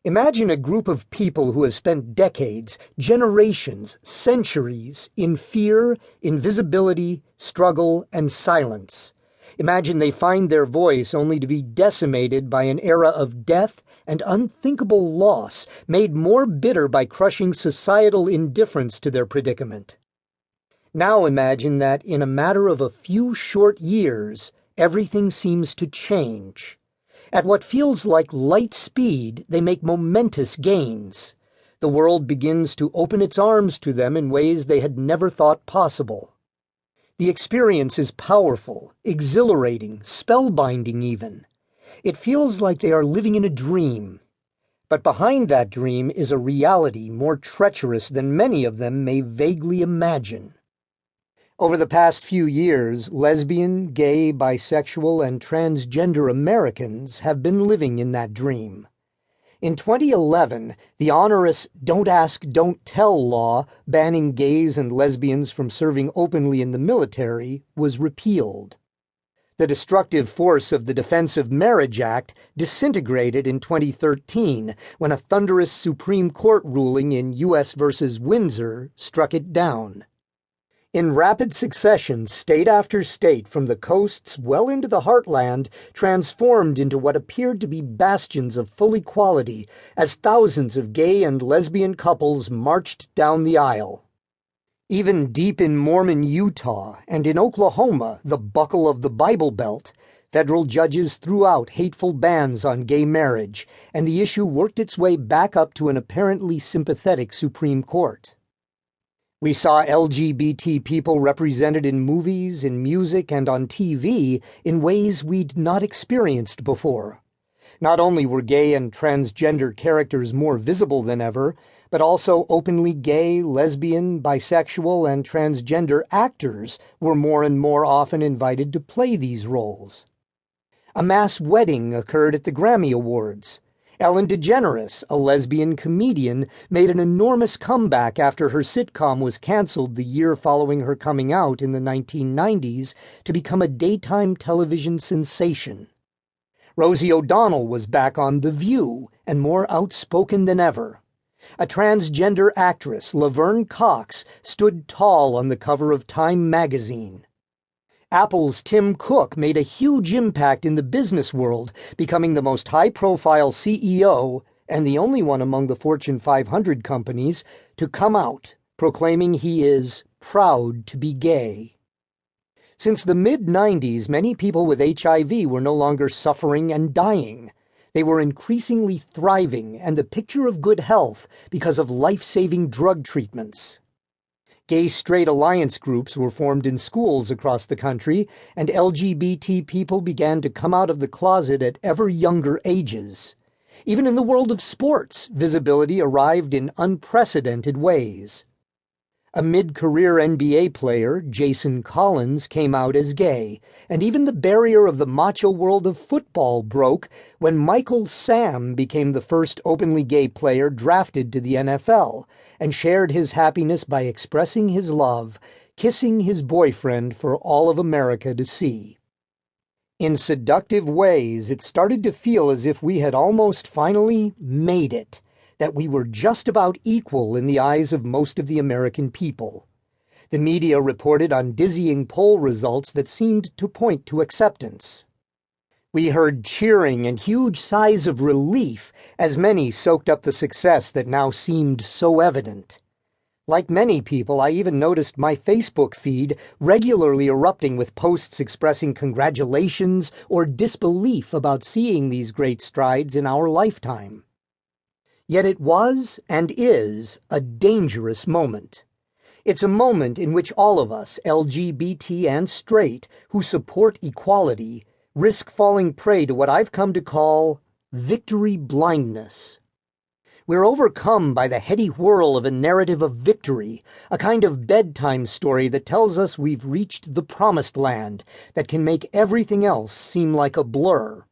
Imagine a group of people who have spent decades, generations, centuries in fear, invisibility, struggle, and silence. Imagine they find their voice only to be decimated by an era of death and unthinkable loss, made more bitter by crushing societal indifference to their predicament. Now imagine that in a matter of a few short years, everything seems to change. At what feels like light speed, they make momentous gains. The world begins to open its arms to them in ways they had never thought possible. The experience is powerful, exhilarating, spellbinding even. It feels like they are living in a dream. But behind that dream is a reality more treacherous than many of them may vaguely imagine. Over the past few years, lesbian, gay, bisexual, and transgender Americans have been living in that dream. In 2011, the onerous Don't Ask, Don't Tell law banning gays and lesbians from serving openly in the military was repealed. The destructive force of the Defense of Marriage Act disintegrated in 2013 when a thunderous Supreme Court ruling in U.S. v. Windsor struck it down. In rapid succession, state after state, from the coasts well into the heartland, transformed into what appeared to be bastions of full equality as thousands of gay and lesbian couples marched down the aisle. Even deep in Mormon Utah and in Oklahoma, the buckle of the Bible Belt, federal judges threw out hateful bans on gay marriage, and the issue worked its way back up to an apparently sympathetic Supreme Court. We saw LGBT people represented in movies, in music, and on TV in ways we'd not experienced before. Not only were gay and transgender characters more visible than ever, but also openly gay, lesbian, bisexual, and transgender actors were more and more often invited to play these roles. A mass wedding occurred at the Grammy Awards. Ellen DeGeneres, a lesbian comedian, made an enormous comeback after her sitcom was canceled the year following her coming out in the 1990s to become a daytime television sensation. Rosie O'Donnell was back on The View and more outspoken than ever. A transgender actress, Laverne Cox, stood tall on the cover of Time magazine. Apple's Tim Cook made a huge impact in the business world, becoming the most high-profile CEO and the only one among the Fortune 500 companies to come out, proclaiming he is proud to be gay. Since the mid-90s, many people with HIV were no longer suffering and dying. They were increasingly thriving and the picture of good health because of life-saving drug treatments. Gay-straight alliance groups were formed in schools across the country, and LGBT people began to come out of the closet at ever younger ages. Even in the world of sports, visibility arrived in unprecedented ways. A mid-career NBA player, Jason Collins, came out as gay, and even the barrier of the macho world of football broke when Michael Sam became the first openly gay player drafted to the NFL, and shared his happiness by expressing his love, kissing his boyfriend for all of America to see. In seductive ways, it started to feel as if we had almost finally made it, that we were just about equal in the eyes of most of the American people. The media reported on dizzying poll results that seemed to point to acceptance. We heard cheering and huge sighs of relief as many soaked up the success that now seemed so evident. Like many people, I even noticed my Facebook feed regularly erupting with posts expressing congratulations or disbelief about seeing these great strides in our lifetime. Yet it was, and is, a dangerous moment. It's a moment in which all of us, LGBT and straight, who support equality, risk falling prey to what I've come to call victory blindness. We're overcome by the heady whirl of a narrative of victory, a kind of bedtime story that tells us we've reached the promised land, that can make everything else seem like a blur.